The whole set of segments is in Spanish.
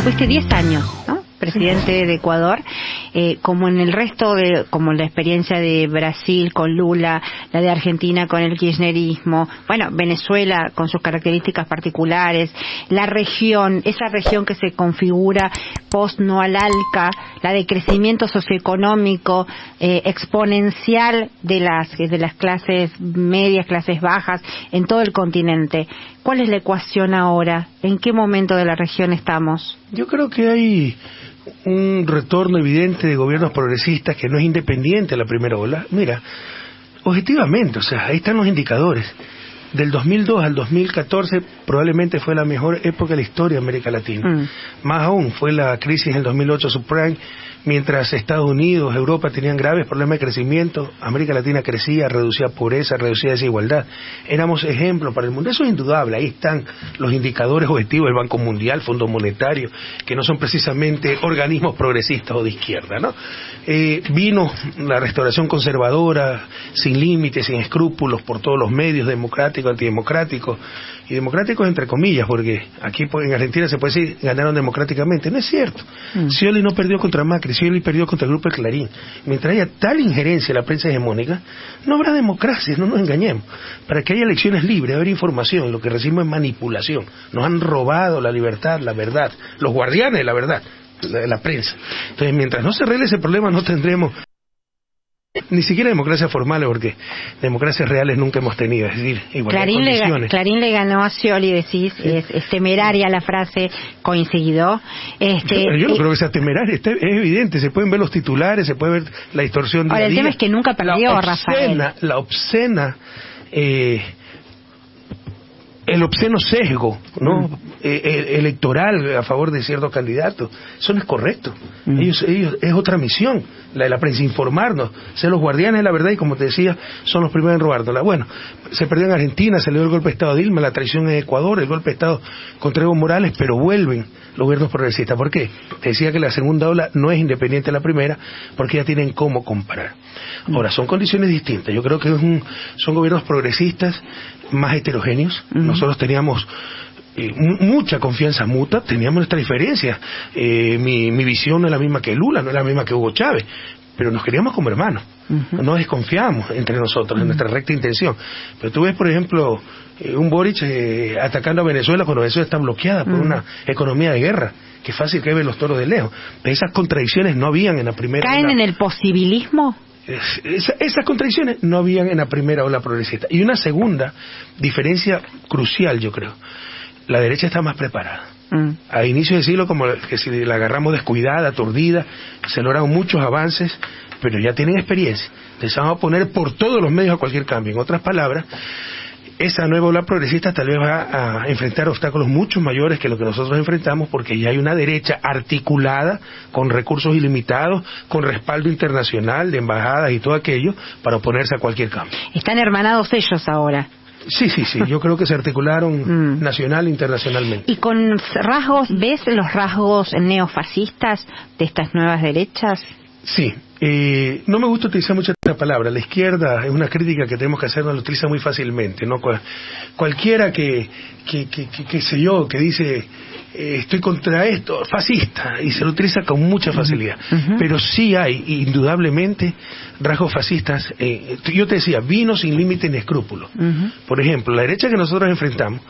Fuiste 10 años, ¿no? Presidente de Ecuador, como en el resto como la experiencia de Brasil con Lula, la de Argentina con el kirchnerismo, bueno, Venezuela con sus características particulares, esa región que se configura post no al ALCA, la de crecimiento socioeconómico exponencial de las clases medias, clases bajas en todo el continente. ¿Cuál es la ecuación ahora? ¿En qué momento de la región estamos? Yo creo que hay un retorno evidente de gobiernos progresistas que no es independiente de la primera ola. Mira, objetivamente, ahí están los indicadores. Del 2002 al 2014 probablemente fue la mejor época de la historia de América Latina. Más aún, fue la crisis del 2008 subprime, mientras Estados Unidos, Europa tenían graves problemas de crecimiento, América Latina crecía, reducía pobreza, reducía desigualdad. Éramos ejemplos para el mundo. Eso es indudable. Ahí están los indicadores objetivos del Banco Mundial, Fondo Monetario, que no son precisamente organismos progresistas o de izquierda, ¿no? Vino la restauración conservadora, sin límites, sin escrúpulos, por todos los medios, democráticos, antidemocráticos, y democráticos entre comillas, porque aquí en Argentina se puede decir ganaron democráticamente. No es cierto. Scioli no perdió contra Macri, Scioli perdió contra el grupo El Clarín. Mientras haya tal injerencia en la prensa hegemónica, no habrá democracia, no nos engañemos. Para que haya elecciones libres, habrá información, lo que recibimos es manipulación. Nos han robado la libertad, la verdad, los guardianes de la verdad, la prensa. Entonces, mientras no se arregle ese problema, no tendremos ni siquiera democracias formales, porque democracias reales nunca hemos tenido, es decir, igualdad de condiciones. Clarín le ganó a Scioli, decís, es temeraria la frase, coincidió. Yo no creo que sea temeraria, es evidente, se pueden ver los titulares, se puede ver la distorsión de Ahora, el tema es que nunca perdió, Rafael. El obsceno sesgo, ¿no? Electoral a favor de ciertos candidatos, eso no es correcto. Ellos es otra misión, la de la prensa, informarnos, ser los guardianes de la verdad, y como te decía, son los primeros en robárnosla. Bueno, se perdió en Argentina, se le dio el golpe de Estado a Dilma, la traición en Ecuador, el golpe de Estado contra Evo Morales, pero vuelven los gobiernos progresistas. ¿Por qué? Te decía que la segunda ola no es independiente de la primera, porque ya tienen cómo comparar. Ahora, son condiciones distintas. Yo creo que son gobiernos progresistas más heterogéneos. Nosotros teníamos mucha confianza mutua, teníamos nuestra diferencia. Mi visión no es la misma que Lula, no es la misma que Hugo Chávez, pero nos queríamos como hermanos. No desconfiábamos entre nosotros en nuestra recta intención. Pero tú ves, por ejemplo, un Boric atacando a Venezuela cuando Venezuela está bloqueada por una economía de guerra. Qué fácil que ven los toros de lejos. Pero esas contradicciones no habían en la primera. ¿Caen en el posibilismo? Esas contradicciones no habían en la primera ola progresista. Y una segunda diferencia crucial, yo creo: la derecha está más preparada. A inicio del siglo, como que si la agarramos descuidada, aturdida, se lograron muchos avances, pero ya tienen experiencia. Les vamos a poner por todos los medios a cualquier cambio. En otras palabras, esa nueva ola progresista tal vez va a enfrentar obstáculos mucho mayores que lo que nosotros enfrentamos, porque ya hay una derecha articulada, con recursos ilimitados, con respaldo internacional, de embajadas y todo aquello, para oponerse a cualquier cambio. Están hermanados ellos ahora. Sí, yo creo que se articularon nacional e internacionalmente. ¿Y con rasgos, ves los rasgos neofascistas de estas nuevas derechas? Sí. No me gusta utilizar mucho esta palabra. La izquierda es una crítica que tenemos que hacer, nos lo utiliza muy fácilmente, ¿no? Cualquiera que dice estoy contra esto, fascista, y se lo utiliza con mucha facilidad. Pero sí hay, indudablemente, rasgos fascistas. Yo te decía, vino sin límite ni escrúpulos. Por ejemplo, la derecha que nosotros enfrentamos,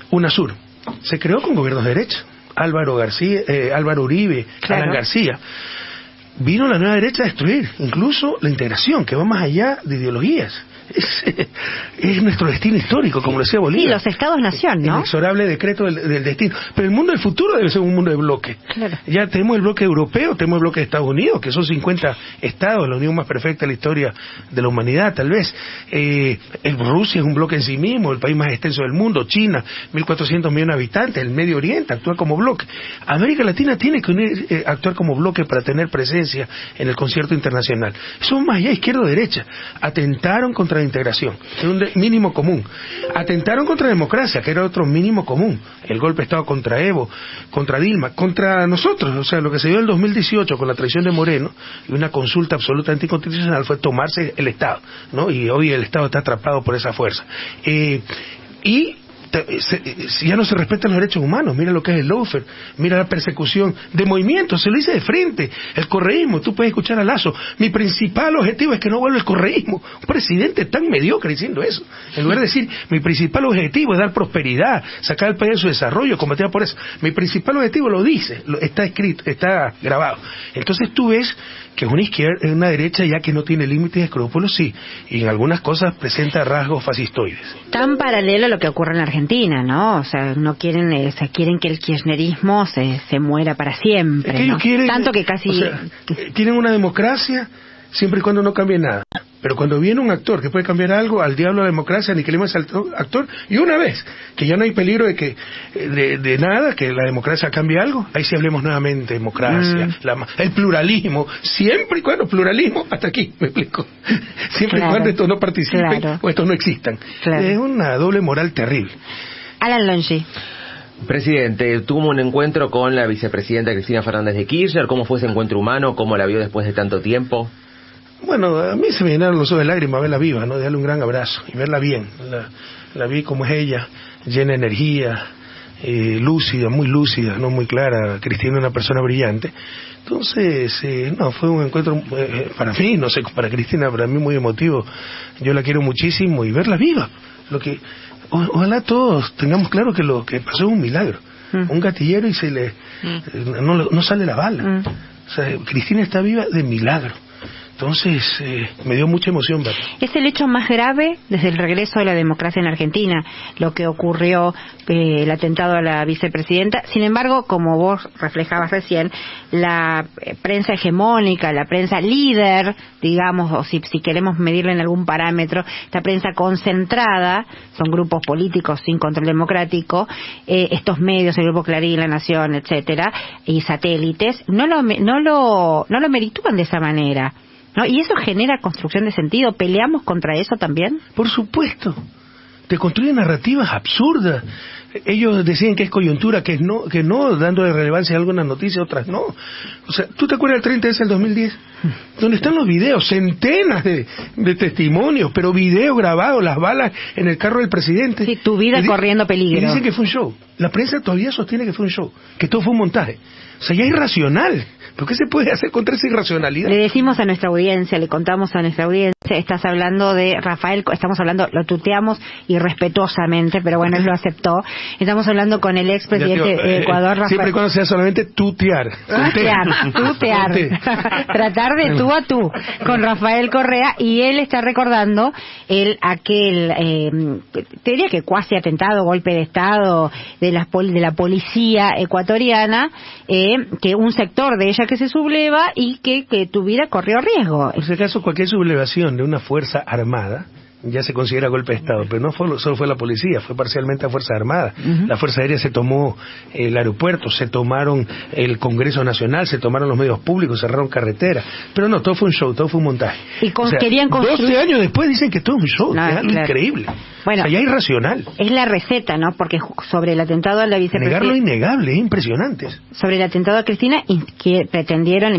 UNASUR, se creó con gobiernos de derecha. Álvaro Uribe, claro. Alan García. Vino la nueva derecha a destruir incluso la integración, que va más allá de ideologías. Es nuestro destino histórico, como lo decía Bolívar. Y los estados-nación, ¿no? Inexorable decreto del destino. Pero el mundo del futuro debe ser un mundo de bloque. Claro. Ya tenemos el bloque europeo, tenemos el bloque de Estados Unidos, que son 50 estados, la unión más perfecta de la historia de la humanidad, tal vez. Rusia es un bloque en sí mismo, el país más extenso del mundo. China, 1.400 millones de habitantes. El Medio Oriente actúa como bloque. América Latina tiene que actuar como bloque para tener presencia en el concierto internacional. Son más allá, izquierda o derecha. Atentaron contra la integración, que es un mínimo común. Atentaron contra la democracia, que era otro mínimo común. El golpe de Estado contra Evo, contra Dilma, contra nosotros. O sea, lo que se dio en el 2018 con la traición de Moreno y una consulta absolutamente inconstitucional fue tomarse el Estado, ¿no? Y hoy el Estado está atrapado por esa fuerza. Y Si ya no se respetan los derechos humanos, mira lo que es el lawfare, mira la persecución de movimientos, se lo dice de frente, el correísmo. Tú puedes escuchar a Lasso, mi principal objetivo es que no vuelva el correísmo. Un presidente tan mediocre diciendo eso, en lugar de decir, mi principal objetivo es dar prosperidad, sacar al país de su desarrollo, combatir por eso. Mi principal objetivo lo dice, está escrito, está grabado. Entonces tú ves que es una izquierda, es una derecha ya que no tiene límites de escrúpulos, sí, y en algunas cosas presenta rasgos fascistoides. Tan paralelo a lo que ocurre en Argentina, ¿no? O sea, no quieren, quieren que el kirchnerismo se muera para siempre, es que ellos quieren, tanto que casi... O sea, quieren una democracia siempre y cuando no cambie nada. Pero cuando viene un actor que puede cambiar algo, al diablo la democracia, aniquilemos al actor, y una vez que ya no hay peligro de que de nada, que la democracia cambie algo, ahí sí hablemos nuevamente democracia, el pluralismo, siempre y cuando pluralismo, hasta aquí, me explico, siempre y cuando estos no participen o estos no existan. Es una doble moral terrible. Alan Longi. Presidente, tuvo un encuentro con la vicepresidenta Cristina Fernández de Kirchner. ¿Cómo fue ese encuentro humano? ¿Cómo la vio después de tanto tiempo? Bueno, a mí se me llenaron los ojos de lágrimas verla viva, ¿no? De darle un gran abrazo y verla bien. La vi como es ella, llena de energía, lúcida, muy lúcida, no muy clara. Cristina es una persona brillante. Entonces, no, fue un encuentro para mí, no sé, para Cristina, para mí muy emotivo. Yo la quiero muchísimo y verla viva. Ojalá todos tengamos claro que lo que pasó es un milagro. Un gatillero y no sale la bala. O sea, Cristina está viva de milagro. Entonces, me dio mucha emoción verlo. Es el hecho más grave desde el regreso de la democracia en Argentina, lo que ocurrió, el atentado a la vicepresidenta. Sin embargo, como vos reflejabas recién, la prensa hegemónica, la prensa líder, digamos, o si queremos medirla en algún parámetro, esta prensa concentrada, son grupos políticos sin control democrático, estos medios, el Grupo Clarín, La Nación, etcétera, y satélites, no lo meritúan de esa manera, ¿no? Y eso genera construcción de sentido. ¿Peleamos contra eso también? Por supuesto. Te construyen narrativas absurdas. Ellos decían que es coyuntura, que no, dándole relevancia a algunas noticias, otras no. O sea, ¿tú te acuerdas del 30 del 2010? Donde están los videos, centenas de testimonios, pero videos grabados, las balas en el carro del presidente. Sí, tu vida corriendo peligro. Y dicen que fue un show. La prensa todavía sostiene que fue un show, que todo fue un montaje. O sea, ya es irracional. ¿Pero qué se puede hacer contra esa irracionalidad? Le decimos a nuestra audiencia, le contamos a nuestra audiencia, estás hablando de Rafael, estamos hablando, lo tuteamos irrespetuosamente, pero bueno, él lo aceptó. Estamos hablando con el expresidente de Ecuador, Rafael. Siempre y cuando sea solamente tutear. Tutear. Tratar de tú a tú con Rafael Correa, y él está recordando aquel, te diría que cuasi atentado, golpe de Estado de la policía ecuatoriana, que un sector de ella que se subleva y que tu vida corrió riesgo. En ese caso, cualquier sublevación de una fuerza armada ya se considera golpe de Estado, pero no solo fue la policía, fue parcialmente a Fuerza Armada. La Fuerza Aérea se tomó el aeropuerto, se tomaron el Congreso Nacional, se tomaron los medios públicos, cerraron carreteras, pero no, todo fue un show, todo fue un montaje. Y querían construir... 12 años después dicen que todo es un show, es algo increíble. Bueno, o sea, ya irracional. Es la receta, ¿no? Porque sobre el atentado a la vicepresidenta... Negar lo innegable, es impresionante. Sobre el atentado a Cristina, que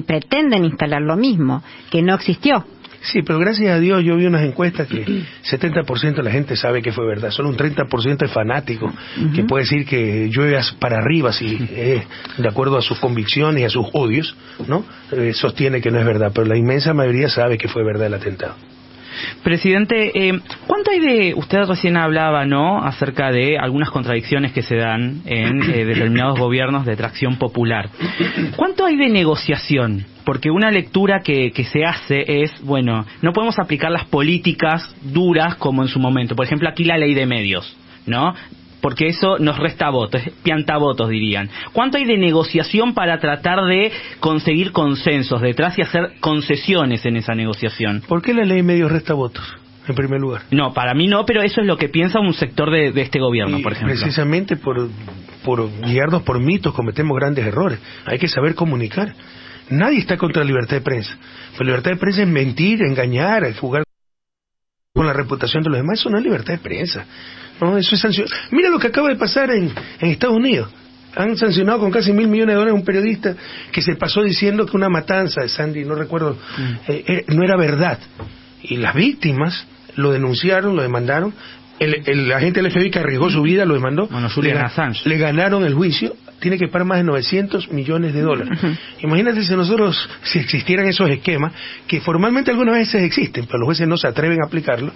pretenden instalar lo mismo, que no existió. Sí, pero gracias a Dios yo vi unas encuestas que 70% de la gente sabe que fue verdad, solo un 30% es fanático, que puede decir que llueve para arriba, si de acuerdo a sus convicciones y a sus odios, ¿no? Sostiene que no es verdad, pero la inmensa mayoría sabe que fue verdad el atentado. Presidente, ¿cuánto hay de, usted recién hablaba, ¿no?, acerca de algunas contradicciones que se dan en determinados gobiernos de tracción popular? ¿Cuánto hay de negociación? Porque una lectura que se hace es, bueno, no podemos aplicar las políticas duras como en su momento. Por ejemplo, aquí la ley de medios, ¿no?, porque eso nos resta votos, piantavotos dirían. ¿Cuánto hay de negociación para tratar de conseguir consensos detrás y hacer concesiones en esa negociación? ¿Por qué la ley de medios resta votos, en primer lugar? No, para mí no, pero eso es lo que piensa un sector de este gobierno, por ejemplo. Precisamente por guiarnos por mitos cometemos grandes errores. Hay que saber comunicar. Nadie está contra la libertad de prensa. Pues la libertad de prensa es mentir, engañar, jugar con la reputación de los demás. Eso no es libertad de prensa. No, eso es sanción. Mira lo que acaba de pasar en Estados Unidos. Han sancionado con casi $1.000 millones a un periodista que se pasó diciendo que una matanza de Sandy, no recuerdo, no era verdad. Y las víctimas lo denunciaron, lo demandaron. el agente del FBI que arriesgó su vida lo demandó. Bueno, Julian Assange. Le ganaron el juicio, tiene que pagar más de $900 millones. Imagínate si existieran esos esquemas, que formalmente algunas veces existen, pero los jueces no se atreven a aplicarlo.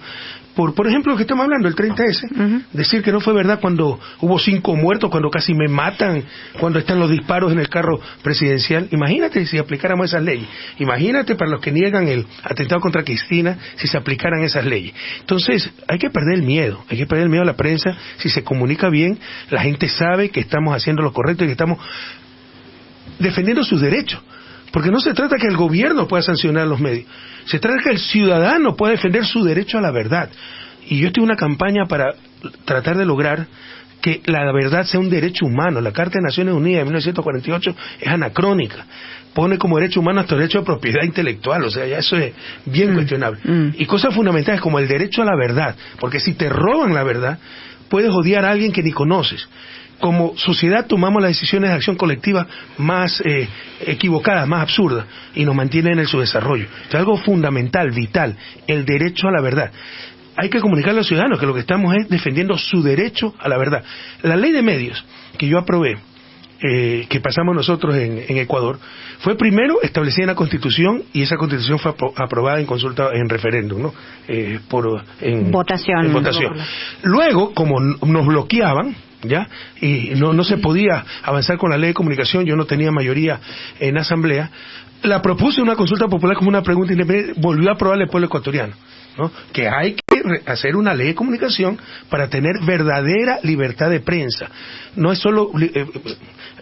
Por ejemplo, lo que estamos hablando, el 30S, decir que no fue verdad cuando hubo 5 muertos, cuando casi me matan, cuando están los disparos en el carro presidencial. Imagínate si aplicáramos esas leyes. Imagínate para los que niegan el atentado contra Cristina, si se aplicaran esas leyes. Entonces, hay que perder el miedo a la prensa. Si se comunica bien, la gente sabe que estamos haciendo lo correcto y que estamos defendiendo sus derechos. Porque no se trata que el gobierno pueda sancionar a los medios, se trata que el ciudadano pueda defender su derecho a la verdad. Y yo estoy en una campaña para tratar de lograr que la verdad sea un derecho humano. La Carta de Naciones Unidas de 1948 es anacrónica, pone como derecho humano hasta el derecho de propiedad intelectual, o sea, ya eso es bien cuestionable. Y cosas fundamentales como el derecho a la verdad, porque si te roban la verdad, puedes odiar a alguien que ni conoces. Como sociedad tomamos las decisiones de acción colectiva más equivocadas, más absurdas, y nos mantienen en el subdesarrollo. Es algo fundamental, vital, el derecho a la verdad. Hay que comunicarle a los ciudadanos que lo que estamos es defendiendo su derecho a la verdad. La ley de medios que yo aprobé, que pasamos nosotros en Ecuador, fue primero establecida en la Constitución, y esa Constitución fue aprobada en consulta, en referéndum, ¿no? En votación. Luego, como nos bloqueaban, ¿ya? Y no se podía avanzar con la ley de comunicación, yo no tenía mayoría en asamblea, la propuse una consulta popular como una pregunta independiente, volvió a aprobar el pueblo ecuatoriano, ¿no? Que hay que hacer una ley de comunicación para tener verdadera libertad de prensa. No es solo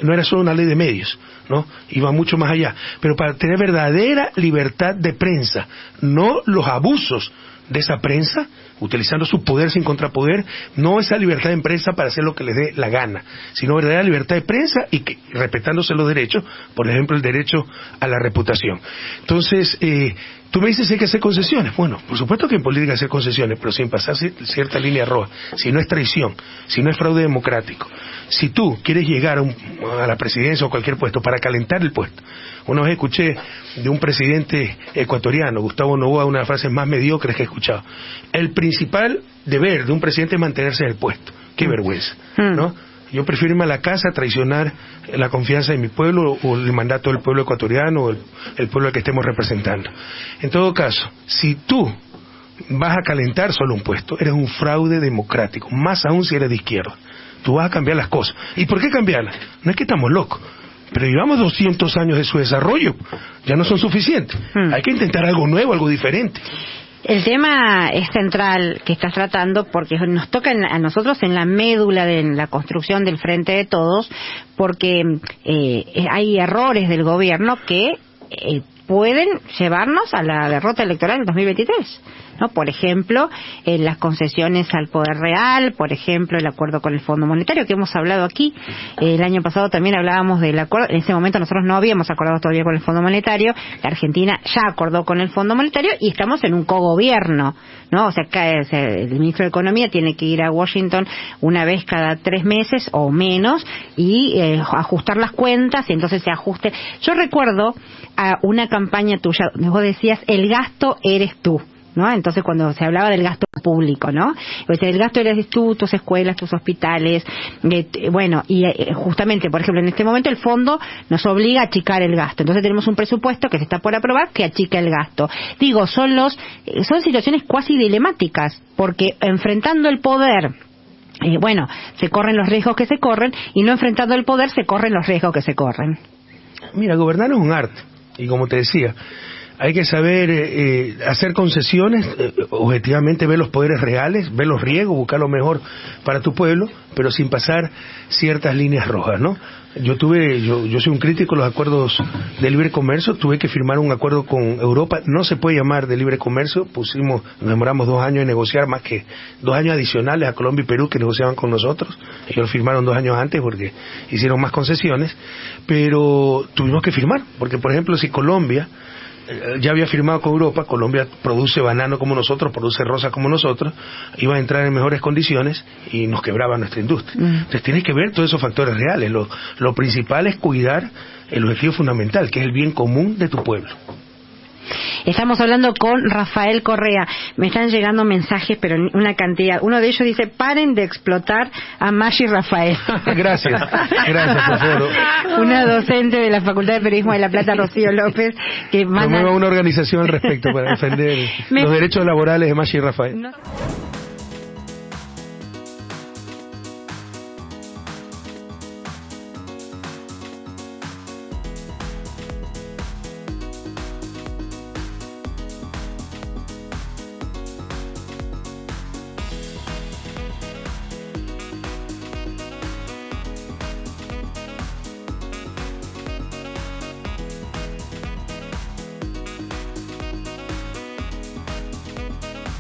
no era solo una ley de medios, ¿no? Iba mucho más allá, pero para tener verdadera libertad de prensa, no los abusos de esa prensa, utilizando su poder sin contrapoder, no esa libertad de prensa para hacer lo que les dé la gana, sino verdadera libertad de prensa y que, respetándose los derechos, por ejemplo el derecho a la reputación. Entonces, tú me dices si hay que hacer concesiones. Bueno, por supuesto que en política hay que hacer concesiones, pero sin pasar cierta línea roja, si no es traición, si no es fraude democrático. Si tú quieres llegar a la presidencia o cualquier puesto para calentar el puesto. Una vez escuché de un presidente ecuatoriano, Gustavo Noboa, una de las frases más mediocres que he escuchado. El principal deber de un presidente es mantenerse en el puesto. Qué vergüenza, ¿no? Yo prefiero irme a la casa a traicionar la confianza de mi pueblo o el mandato del pueblo ecuatoriano o el pueblo al que estemos representando. En todo caso, si tú vas a calentar solo un puesto, eres un fraude democrático, más aún si eres de izquierda. Tú vas a cambiar las cosas. ¿Y por qué cambiarlas? No es que estamos locos, pero llevamos 200 años de su desarrollo, ya no son suficientes. Hay que intentar algo nuevo, algo diferente. El tema es central que estás tratando porque nos toca a nosotros en la médula de la construcción del Frente de Todos, porque hay errores del gobierno que pueden llevarnos a la derrota electoral del 2023, ¿no? Por ejemplo, las concesiones al poder real, por ejemplo, el acuerdo con el Fondo Monetario que hemos hablado aquí. El año pasado también hablábamos del acuerdo, en ese momento nosotros no habíamos acordado todavía con el Fondo Monetario, la Argentina ya acordó con el Fondo Monetario y estamos en un cogobierno, ¿no? O sea, el ministro de Economía tiene que ir a Washington una vez cada 3 meses o menos y ajustar las cuentas, y entonces se ajuste. Yo recuerdo a una campaña tuya donde vos decías, el gasto eres tú, ¿no? Entonces cuando se hablaba del gasto público, ¿no? O sea, el gasto eres tú, tus escuelas, tus hospitales, bueno, y justamente, por ejemplo, en este momento el fondo nos obliga a achicar el gasto. Entonces tenemos un presupuesto que se está por aprobar que achica el gasto. Digo, son situaciones cuasi dilemáticas, porque enfrentando el poder, bueno, se corren los riesgos que se corren, y no enfrentando el poder se corren los riesgos que se corren. Mira, gobernar es un arte, y como te decía, hay que saber hacer concesiones, objetivamente ver los poderes reales, ver los riesgos, buscar lo mejor para tu pueblo, pero sin pasar ciertas líneas rojas, ¿no? Yo soy un crítico de los acuerdos de libre comercio, tuve que firmar un acuerdo con Europa, no se puede llamar de libre comercio, nos demoramos 2 años en negociar, más que 2 años adicionales a Colombia y Perú que negociaban con nosotros, ellos lo firmaron 2 años antes porque hicieron más concesiones, pero tuvimos que firmar, porque por ejemplo si Colombia ya había firmado con Europa, Colombia produce banano como nosotros, produce rosa como nosotros, iba a entrar en mejores condiciones y nos quebraba nuestra industria. Entonces tienes que ver todos esos factores reales. Lo principal es cuidar el objetivo fundamental, que es el bien común de tu pueblo. Estamos hablando con Rafael Correa. Me están llegando mensajes, pero una cantidad. Uno de ellos dice, paren de explotar a Maggi Rafael. Gracias por favor. Una docente de la Facultad de Periodismo de La Plata, Rocío López, que manda... Promueva una organización al respecto para defender los derechos laborales de Maggi Rafael. No.